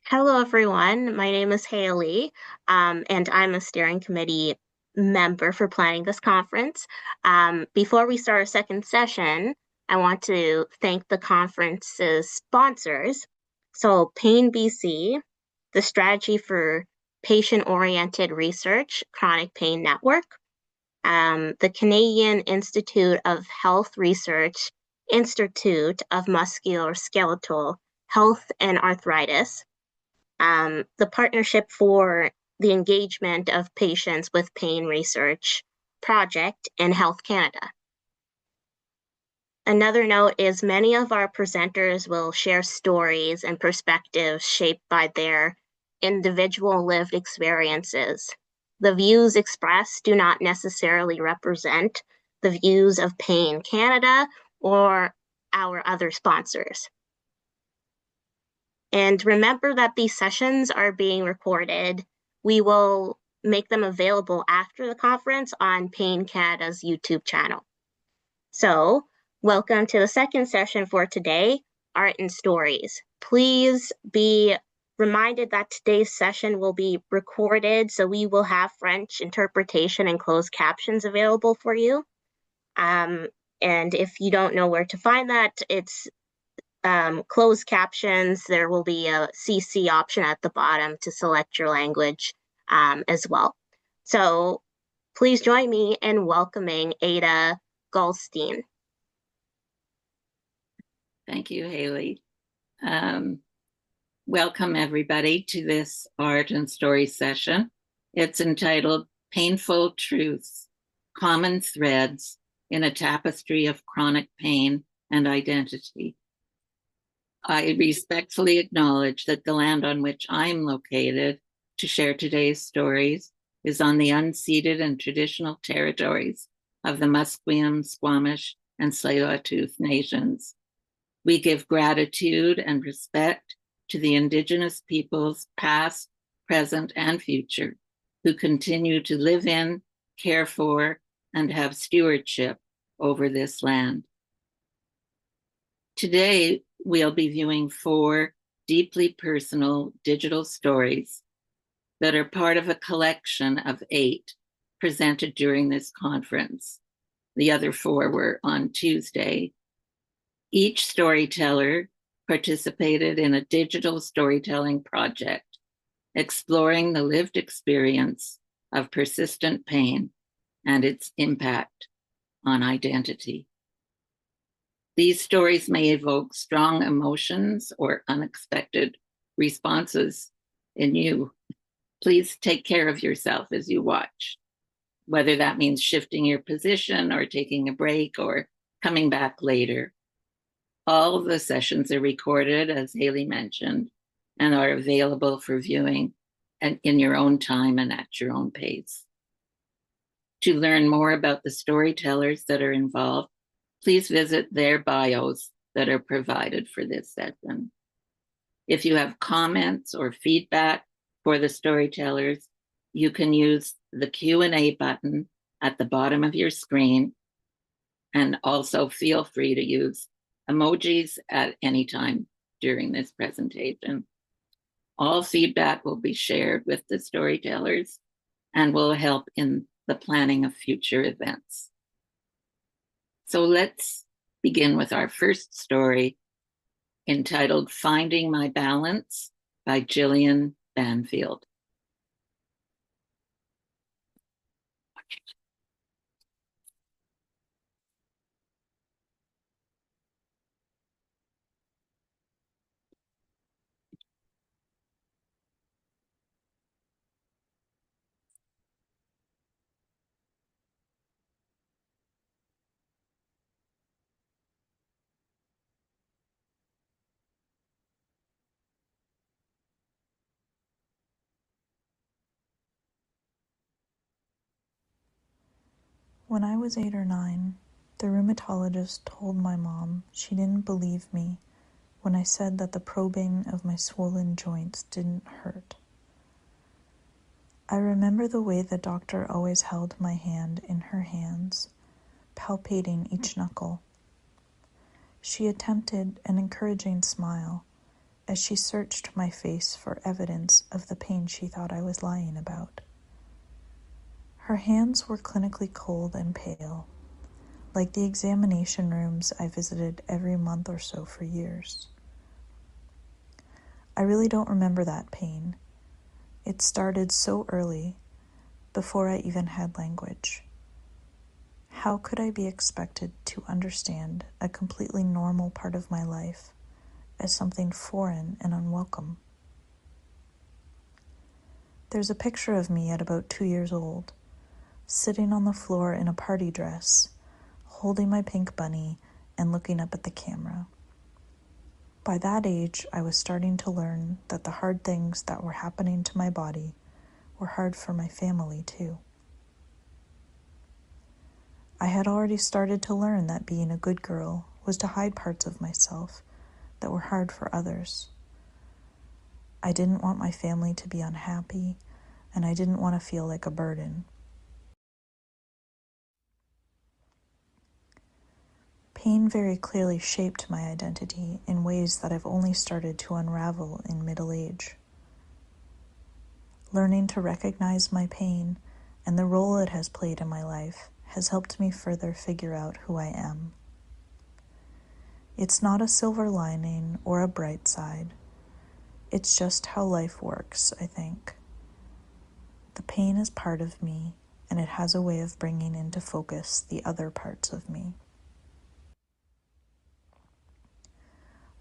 Hello, everyone. My name is Haley, and I'm a steering committee member for planning this conference. Before we start our second session, I want to thank the conference's sponsors. So, Pain BC, the Strategy for Patient-Oriented Research Chronic Pain Network, the Canadian Institute of Health Research Institute of Musculoskeletal Health and Arthritis, the Partnership for the Engagement of Patients with Pain Research Project in Health Canada. Another note is many of our presenters will share stories and perspectives shaped by their individual lived experiences. The views expressed do not necessarily represent the views of Pain Canada or our other sponsors. And remember that these sessions are being recorded. We will make them available after the conference on Pain Canada's YouTube channel. So, welcome to the second session for today, Art and Stories. Please be reminded that today's session will be recorded, so we will have French interpretation and closed captions available for you. And if you don't know where to find that, it's closed captions. There will be a CC option at the bottom to select your language as well. So please join me in welcoming Ada Goldstein. Thank you, Haley. Welcome everybody to this art and story session. It's entitled Painful Truths, Common Threads in a Tapestry of Chronic Pain and Identity. I respectfully acknowledge that the land on which I'm located to share today's stories is on the unceded and traditional territories of the Musqueam, Squamish, and Tsleil-Waututh nations. We give gratitude and respect to the Indigenous peoples past, present, and future who continue to live in, care for, and have stewardship over this land. Today, we'll be viewing 4 deeply personal digital stories that are part of a collection of 8 presented during this conference. The other 4 were on Tuesday. Each storyteller participated in a digital storytelling project, exploring the lived experience of persistent pain and its impact on identity. These stories may evoke strong emotions or unexpected responses in you. Please take care of yourself as you watch, whether that means shifting your position or taking a break or coming back later. All of the sessions are recorded, as Haley mentioned, and are available for viewing and in your own time and at your own pace. To learn more about the storytellers that are involved, please visit their bios that are provided for this session. If you have comments or feedback for the storytellers, you can use the Q&A button at the bottom of your screen, and also feel free to use emojis at any time during this presentation. All feedback will be shared with the storytellers and will help in the planning of future events. So let's begin with our first story, entitled Finding My Balance by Gillian Banfield. When I was 8 or 9, the rheumatologist told my mom she didn't believe me when I said that the probing of my swollen joints didn't hurt. I remember the way the doctor always held my hand in her hands, palpating each knuckle. She attempted an encouraging smile, as she searched my face for evidence of the pain she thought I was lying about. Her hands were clinically cold and pale, like the examination rooms I visited every month or so for years. I really don't remember that pain. It started so early, before I even had language. How could I be expected to understand a completely normal part of my life as something foreign and unwelcome? There's a picture of me at about 2 years old, sitting on the floor in a party dress, holding my pink bunny and looking up at the camera. By that age, I was starting to learn that the hard things that were happening to my body were hard for my family too. I had already started to learn that being a good girl was to hide parts of myself that were hard for others. I didn't want my family to be unhappy, and I didn't want to feel like a burden. Pain very clearly shaped my identity in ways that I've only started to unravel in middle age. Learning to recognize my pain and the role it has played in my life has helped me further figure out who I am. It's not a silver lining or a bright side. It's just how life works, I think. The pain is part of me, and it has a way of bringing into focus the other parts of me.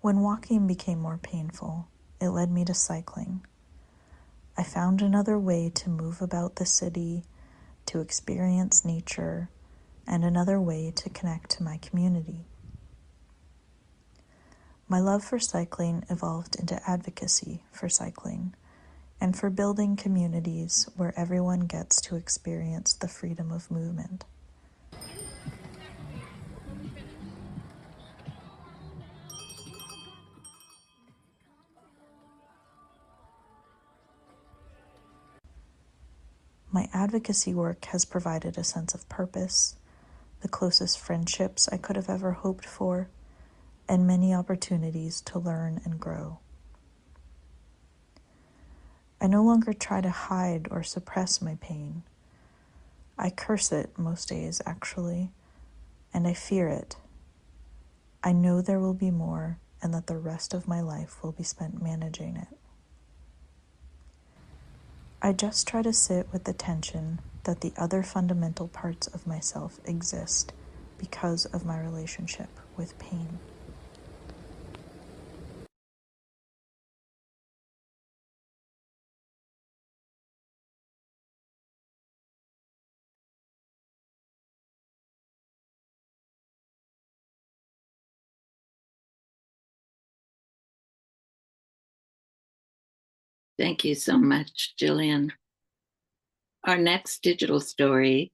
When walking became more painful, it led me to cycling. I found another way to move about the city, to experience nature, and another way to connect to my community. My love for cycling evolved into advocacy for cycling and for building communities where everyone gets to experience the freedom of movement. My advocacy work has provided a sense of purpose, the closest friendships I could have ever hoped for, and many opportunities to learn and grow. I no longer try to hide or suppress my pain. I curse it most days, actually, and I fear it. I know there will be more, and that the rest of my life will be spent managing it. I just try to sit with the tension that the other fundamental parts of myself exist because of my relationship with pain. Thank you so much, Jillian. Our next digital story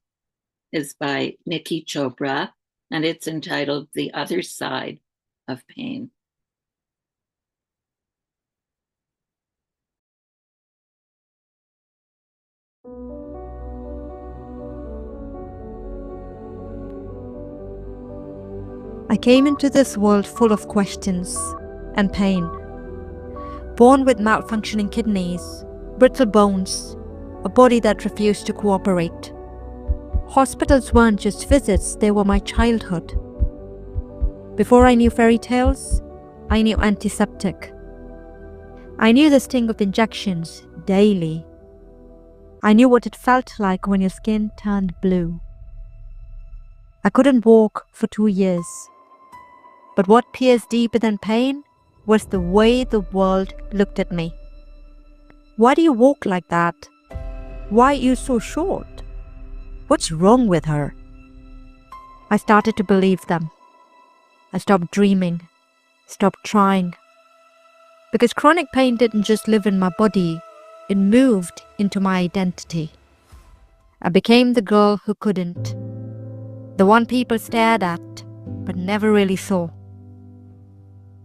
is by Nikki Chopra, and it's entitled The Other Side of Pain. I came into this world full of questions and pain. Born with malfunctioning kidneys, brittle bones, a body that refused to cooperate. Hospitals weren't just visits, they were my childhood. Before I knew fairy tales, I knew antiseptic. I knew the sting of injections daily. I knew what it felt like when your skin turned blue. I couldn't walk for 2 years. But what pierced deeper than pain was the way the world looked at me. Why do you walk like that? Why are you so short? What's wrong with her? I started to believe them. I stopped dreaming, stopped trying. Because chronic pain didn't just live in my body, it moved into my identity. I became the girl who couldn't. The one people stared at, but never really saw.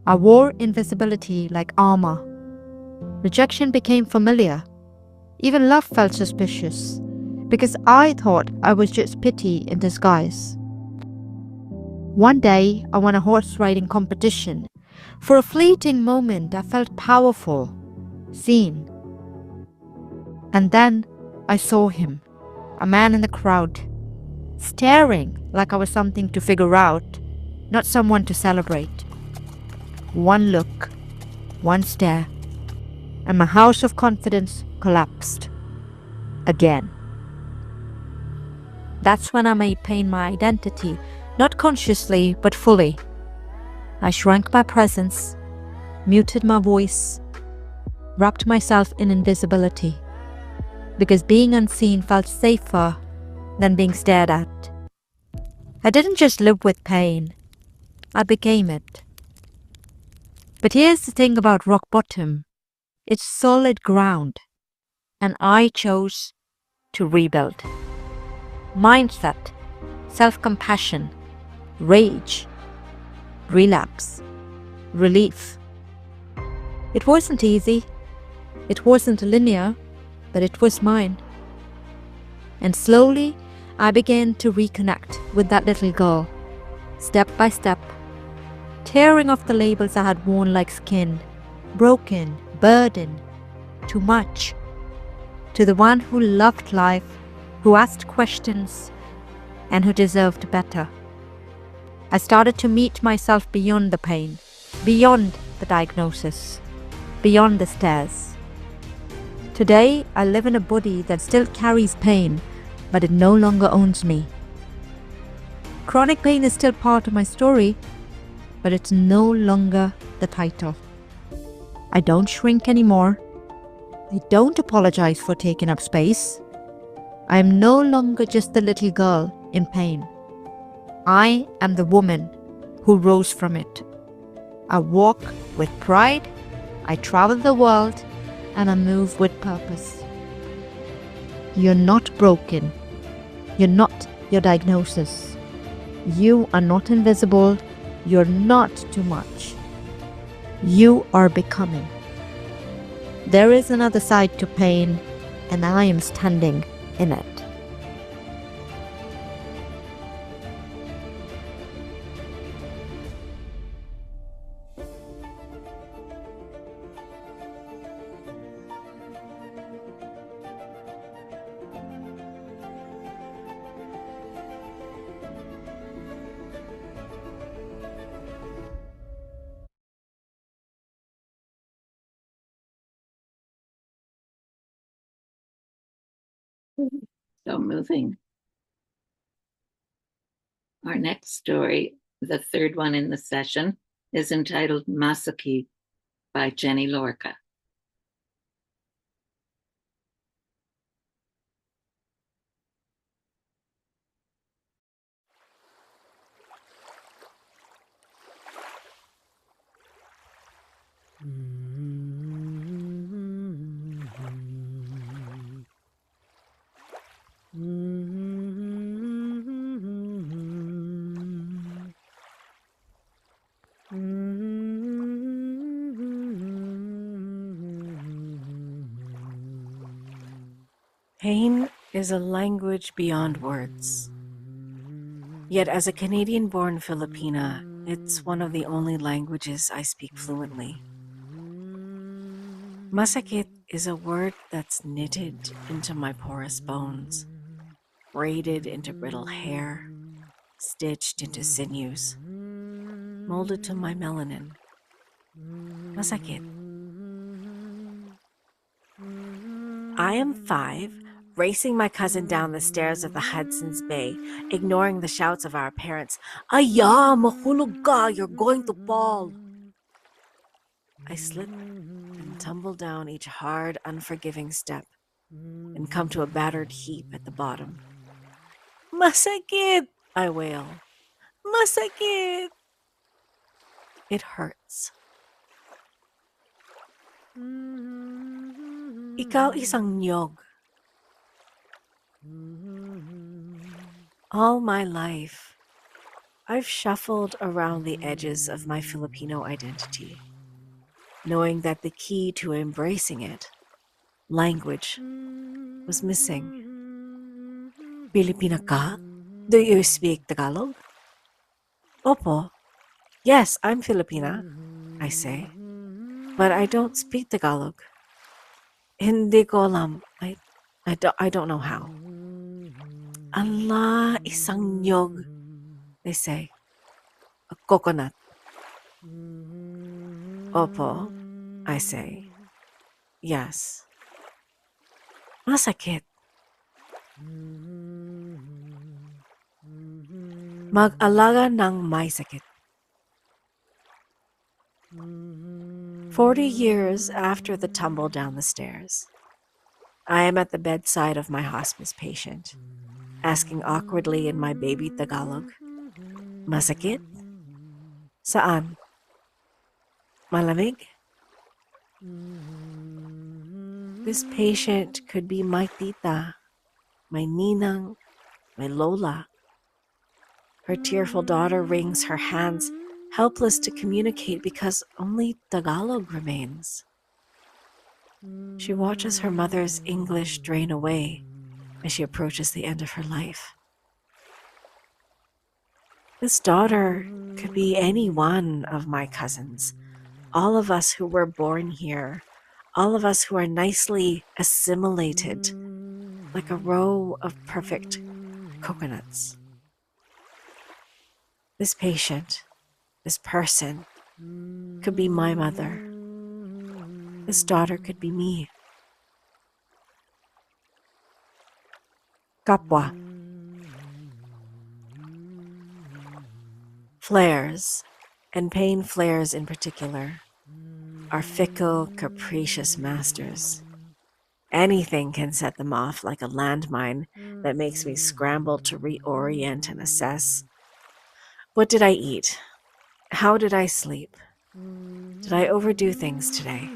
I wore invisibility like armor. Rejection became familiar. Even love felt suspicious, because I thought I was just pity in disguise. One day, I won a horse riding competition, For a fleeting moment, I felt powerful, seen. And then I saw him, a man in the crowd, staring like I was something to figure out, not someone to celebrate. One look, one stare, and my house of confidence collapsed. Again. That's when I made pain my identity, not consciously, but fully. I shrank my presence, muted my voice, wrapped myself in invisibility, because being unseen felt safer than being stared at. I didn't just live with pain, I became it. But here's the thing about rock bottom. It's solid ground, and I chose to rebuild. Mindset, self-compassion, rage, relapse, relief. It wasn't easy, it wasn't linear, but it was mine. And slowly, I began to reconnect with that little girl, step by step, tearing off the labels I had worn like skin, broken, burdened, too much, to the one who loved life, who asked questions, and who deserved better. I started to meet myself beyond the pain, beyond the diagnosis, beyond the stares. Today, I live in a body that still carries pain, but it no longer owns me. Chronic pain is still part of my story, but it's no longer the title. I don't shrink anymore. I don't apologize for taking up space. I am no longer just the little girl in pain. I am the woman who rose from it. I walk with pride, I travel the world, and I move with purpose. You're not broken. You're not your diagnosis. You are not invisible. You're not too much. You are becoming. There is another side to pain, and I am standing in it. So moving. Our next story, the third one in the session, is entitled Masaki by Jenny Lorca. Pain is a language beyond words. Yet as a Canadian-born Filipina, it's one of the only languages I speak fluently. Masakit is a word that's knitted into my porous bones, braided into brittle hair, stitched into sinews, molded to my melanin. Masakit. I am 5, racing my cousin down the stairs of the Hudson's Bay, ignoring the shouts of our parents. Aya, mahulog ka, you're going to fall. I slip and tumble down each hard, unforgiving step and come to a battered heap at the bottom. Masakit, I wail. Masakit. It hurts. Ikaw isang nyog. All my life, I've shuffled around the edges of my Filipino identity, knowing that the key to embracing it, language, was missing. Filipina ka? Do you speak Tagalog? Opo. Yes, I'm Filipina. I say. But I don't speak Tagalog. Hindi ko alam. I don't know how. Allah, isang nyog, they say. A coconut. Opo, I say. Yes. Masakit. Mag-alaga ng may sakit. 40 years after the tumble down the stairs, I am at the bedside of my hospice patient, asking awkwardly in my baby Tagalog, Masakit? Saan? Malamig? This patient could be my tita, my ninang, my lola. Her tearful daughter wrings her hands, helpless to communicate because only Tagalog remains. She watches her mother's English drain away as she approaches the end of her life. This daughter could be any one of my cousins, all of us who were born here, all of us who are nicely assimilated, like a row of perfect coconuts. This patient, this person, could be my mother. This daughter could be me. Kapwa. Flares, and pain flares in particular, are fickle, capricious masters. Anything can set them off like a landmine that makes me scramble to reorient and assess. What did I eat? How did I sleep? Did I overdo things today?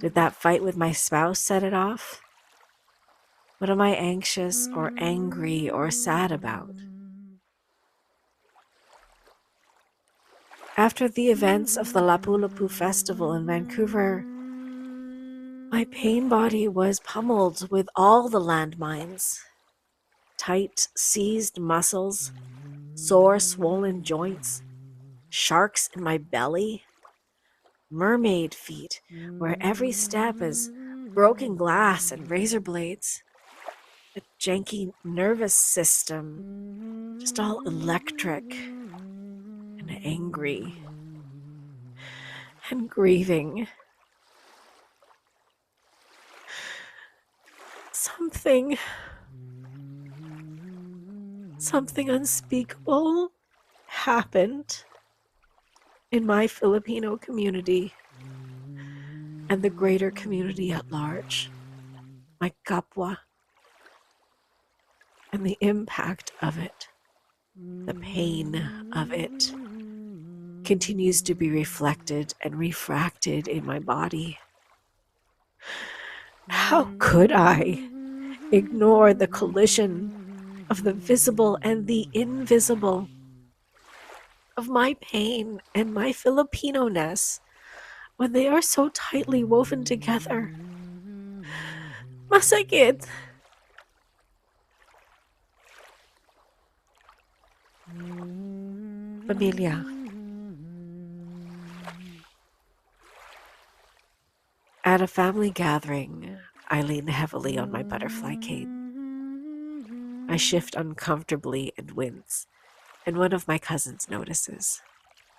Did that fight with my spouse set it off? What am I anxious or angry or sad about? After the events of the Lapu-Lapu Festival in Vancouver, my pain body was pummeled with all the landmines. Tight, seized muscles, sore, swollen joints, sharks in my belly, mermaid feet where every step is broken glass and razor blades, a janky nervous system, just all electric and angry and grieving. Something unspeakable happened in my Filipino community and the greater community at large, my kapwa, and the impact of it, the pain of it, continues to be reflected and refracted in my body. How could I ignore the collision of the visible and the invisible, of my pain and my Filipino-ness, when they are so tightly woven together? Masakit! Pamilya. At a family gathering, I lean heavily on my butterfly cape. I shift uncomfortably and wince, and one of my cousins notices.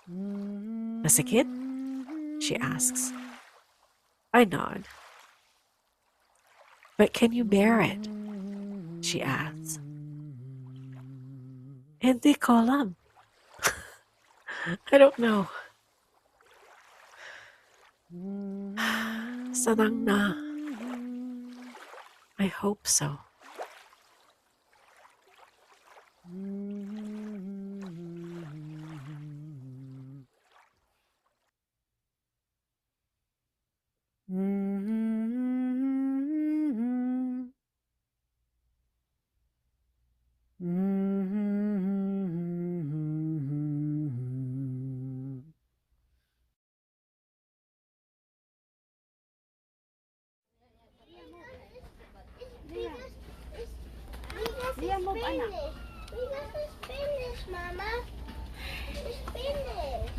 Masakit? She asks. I nod. But can you bear it? She adds. Hindi ko alam. I don't know. Sanang na. I hope so. Finish, Mama. It's finished.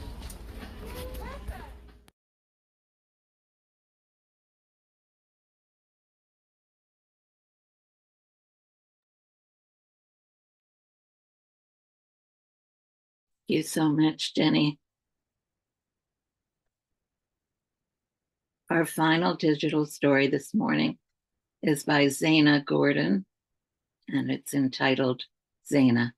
you so much, Jenny. Our final digital story this morning is by Zaina Gordon, and it's entitled Zaina.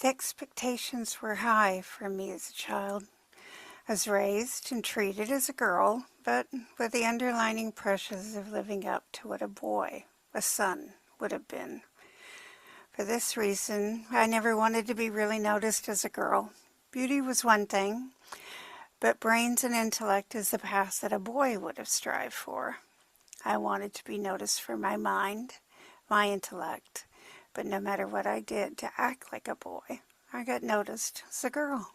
The expectations were high for me as a child. I was raised and treated as a girl, but with the underlining pressures of living up to what a boy, a son, would have been. For this reason, I never wanted to be really noticed as a girl. Beauty was one thing, but brains and intellect is the path that a boy would have strived for. I wanted to be noticed for my mind, my intellect, but no matter what I did to act like a boy, I got noticed as a girl.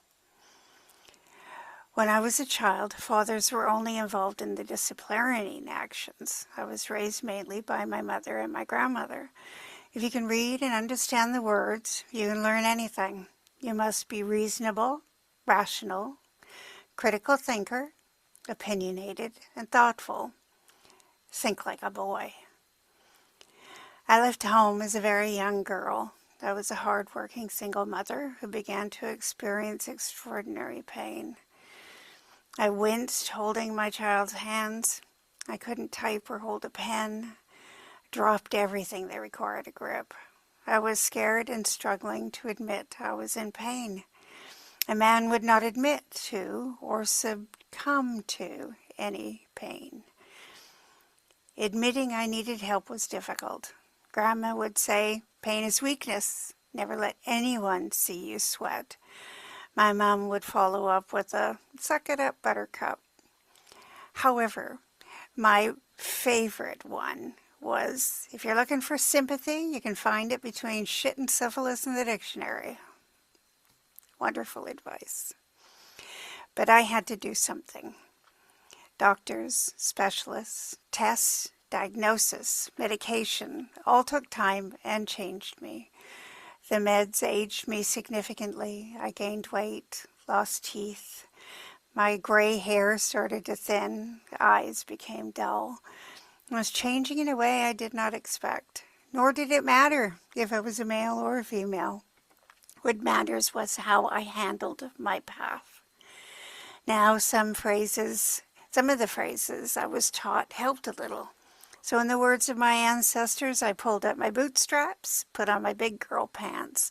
When I was a child, fathers were only involved in the disciplining actions. I was raised mainly by my mother and my grandmother. If you can read and understand the words, you can learn anything. You must be reasonable, rational, critical thinker, opinionated, and thoughtful. Think like a boy. I left home as a very young girl. I was a hard-working single mother who began to experience extraordinary pain. I winced holding my child's hands. I couldn't type or hold a pen. Dropped everything that required a grip. I was scared and struggling to admit I was in pain. A man would not admit to or succumb to any pain. Admitting I needed help was difficult. Grandma would say, pain is weakness. Never let anyone see you sweat. My mom would follow up with a suck it up, buttercup. However, my favorite one was, if you're looking for sympathy, you can find it between shit and syphilis in the dictionary. Wonderful advice. But I had to do something. Doctors, specialists, tests, diagnosis, medication, all took time and changed me. The meds aged me significantly. I gained weight, lost teeth. My gray hair started to thin. Eyes became dull. I was changing in a way I did not expect. Nor did it matter if I was a male or a female. What matters was how I handled my path. Now some of the phrases I was taught helped a little. So in the words of my ancestors, I pulled up my bootstraps, put on my big girl pants,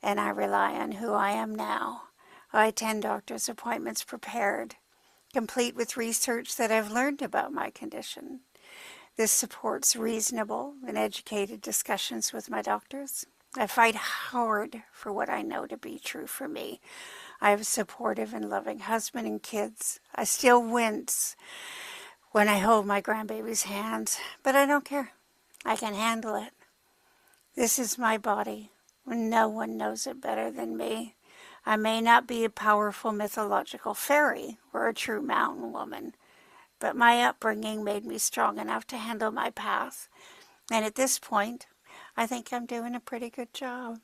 and I rely on who I am now. I attend doctor's appointments prepared, complete with research that I've learned about my condition. This supports reasonable and educated discussions with my doctors. I fight hard for what I know to be true for me. I have a supportive and loving husband and kids. I still wince when I hold my grandbaby's hands, but I don't care. I can handle it. This is my body. No one knows it better than me. I may not be a powerful mythological fairy or a true mountain woman, but my upbringing made me strong enough to handle my path. And at this point, I think I'm doing a pretty good job.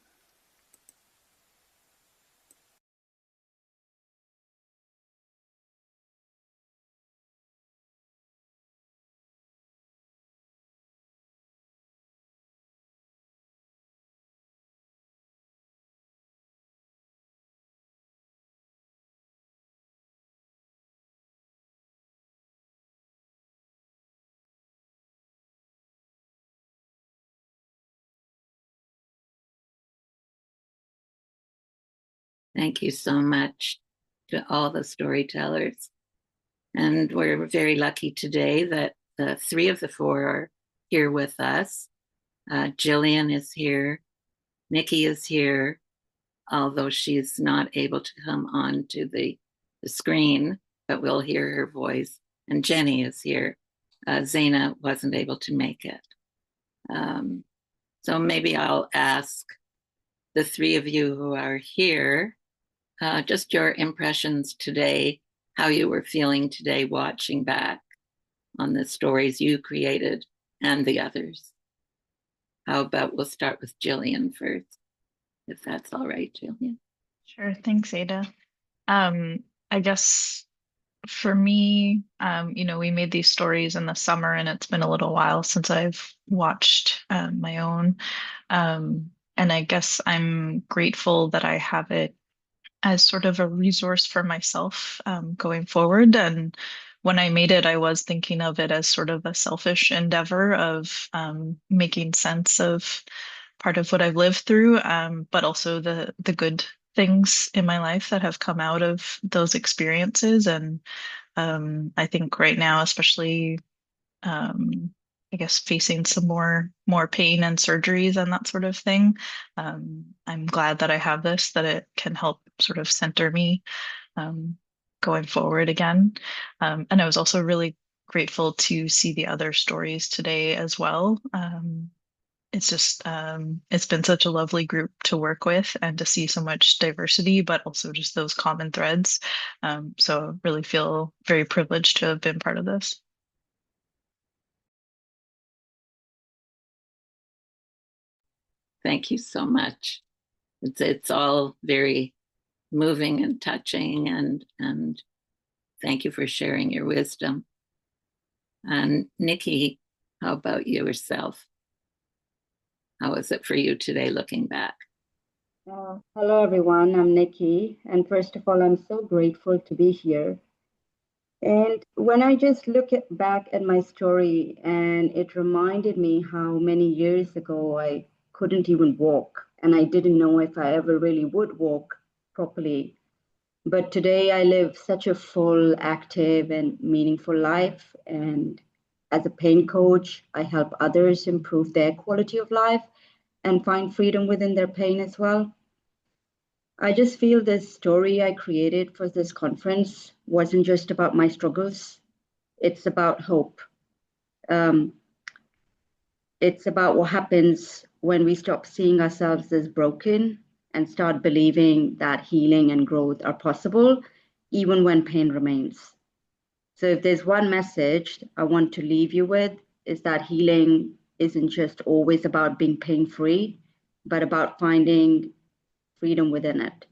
Thank you so much to all the storytellers. And we're very lucky today that the 3 of the 4 are here with us. Jillian is here. Nikki is here, although she's not able to come on to the screen, but we'll hear her voice. And Jenny is here. Zaina wasn't able to make it. So maybe I'll ask the 3 of you who are here, just your impressions today, how you were feeling today watching back on the stories you created and the others. How about we'll start with Jillian first, if that's all right, Jillian. Sure. Thanks, Ada. I guess for me, we made these stories in the summer, and it's been a little while since I've watched my own. And I guess I'm grateful that I have it as sort of a resource for myself going forward. And when I made it, I was thinking of it as sort of a selfish endeavor of making sense of part of what I've lived through, but also the good things in my life that have come out of those experiences. And I think right now, especially, I guess facing some more pain and surgeries and that sort of thing. I'm glad that I have this, that it can help sort of center me going forward again. And I was also really grateful to see the other stories today as well. It's just it's been such a lovely group to work with and to see so much diversity, but also just those common threads. So I really feel very privileged to have been part of this. Thank you so much. It's all very moving and touching, and thank you for sharing your wisdom. And Nikki, how about yourself? How was it for you today looking back? Hello, everyone. I'm Nikki. And first of all, I'm so grateful to be here. And when I just back at my story, and it reminded me how many years ago I couldn't even walk, and I didn't know if I ever really would walk properly. But today I live such a full, active, and meaningful life. And as a pain coach, I help others improve their quality of life and find freedom within their pain as well. I just feel this story I created for this conference wasn't just about my struggles. It's about hope. It's about what happens when we stop seeing ourselves as broken and start believing that healing and growth are possible, even when pain remains. So if there's one message I want to leave you with, is that healing isn't just always about being pain-free, but about finding freedom within it.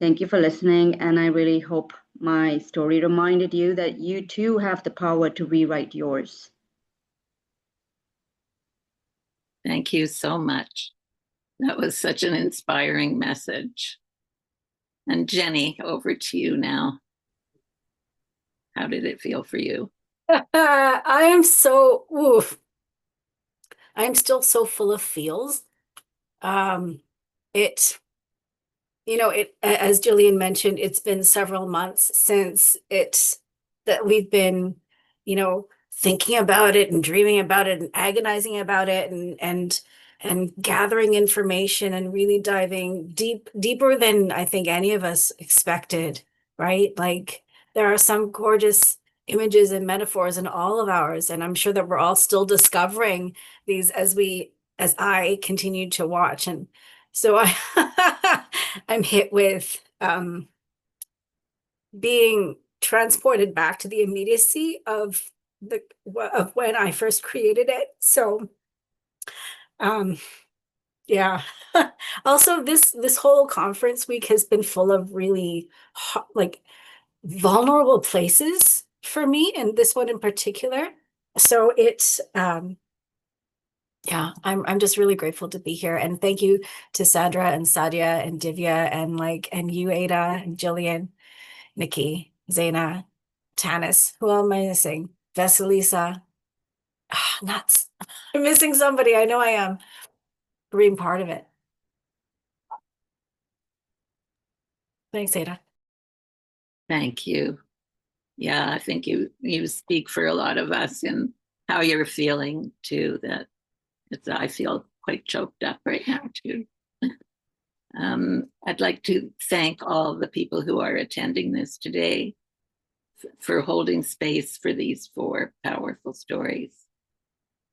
Thank you for listening, and I really hope my story reminded you that you too have the power to rewrite yours. Thank you so much. That was such an inspiring message. And Jenny, over to you now. How did it feel for you? I am so, oof. I'm still so full of feels. It, as Jillian mentioned, it's been several months since that we've been, thinking about it and dreaming about it and agonizing about it and gathering information and really diving deeper than I think any of us expected, right? Like there are some gorgeous images and metaphors in all of ours, and I'm sure that we're all still discovering these as I continue to watch. And so I'm hit with being transported back to the immediacy of when I first created it. So yeah. Also, this whole conference week has been full of really like vulnerable places for me, and this one in particular. So it's yeah, I'm just really grateful to be here. And thank you to Sandra and Sadia and Divya and you, Ada, and Jillian, Nikki, Zaina, Tanis. Who am I missing? Vasilisa. Nuts. I'm missing somebody. I know I am. For being part of it. Thanks, Ada. Thank you. Yeah, I think you speak for a lot of us in how you're feeling too. That I feel quite choked up right now too. I'd like to thank all the people who are attending this today for holding space for these 4 powerful stories.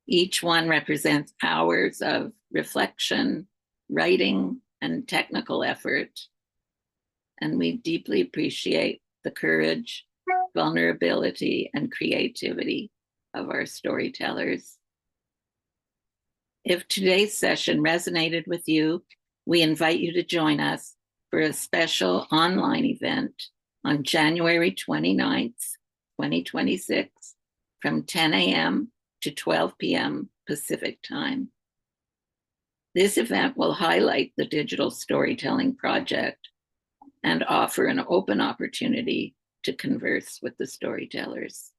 Each one represents hours of reflection, writing, and technical effort. And we deeply appreciate the courage, vulnerability, and creativity of our storytellers. If today's session resonated with you, we invite you to join us for a special online event on January 29th, 2026, from 10 a.m. to 12 p.m. Pacific time. This event will highlight the Digital Storytelling Project and offer an open opportunity to converse with the storytellers.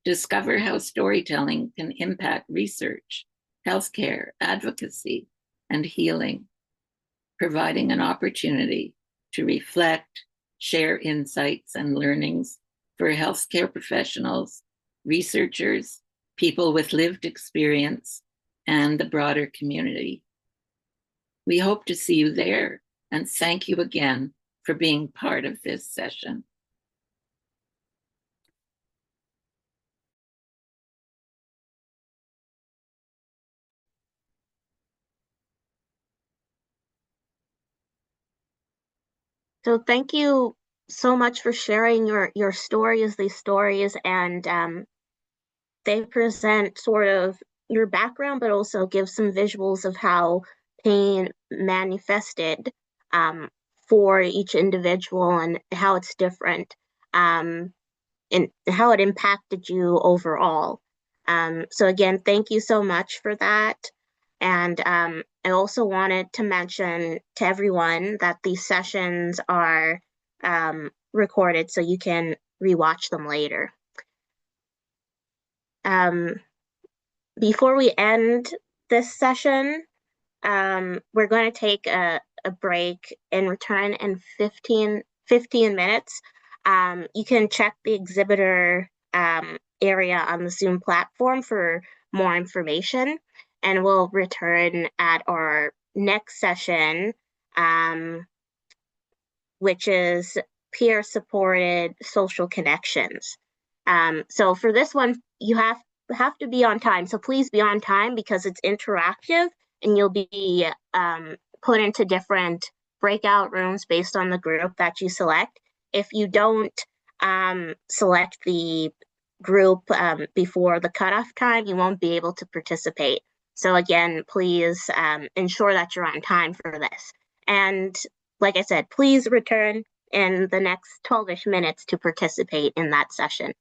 Discover how storytelling can impact research, healthcare, advocacy, and healing, providing an opportunity to reflect, share insights and learnings for healthcare professionals, researchers, people with lived experience, and the broader community. We hope to see you there, and thank you again for being part of this session. So thank you so much for sharing your stories, these stories, and they present sort of your background, but also give some visuals of how pain manifested for each individual and how it's different, and how it impacted you overall. So again, thank you so much for that. And I also wanted to mention to everyone that these sessions are recorded so you can rewatch them later. Before we end this session, we're going to take a break and return in 15 minutes. You can check the exhibitor area on the Zoom platform for more information, and we'll return at our next session, which is peer-supported social connections. So for this one, you have to be on time. So please be on time because it's interactive and you'll be put into different breakout rooms based on the group that you select. If you don't select the group before the cutoff time, you won't be able to participate. So again, please ensure that you're on time for this. And like I said, please return in the next 12-ish minutes to participate in that session.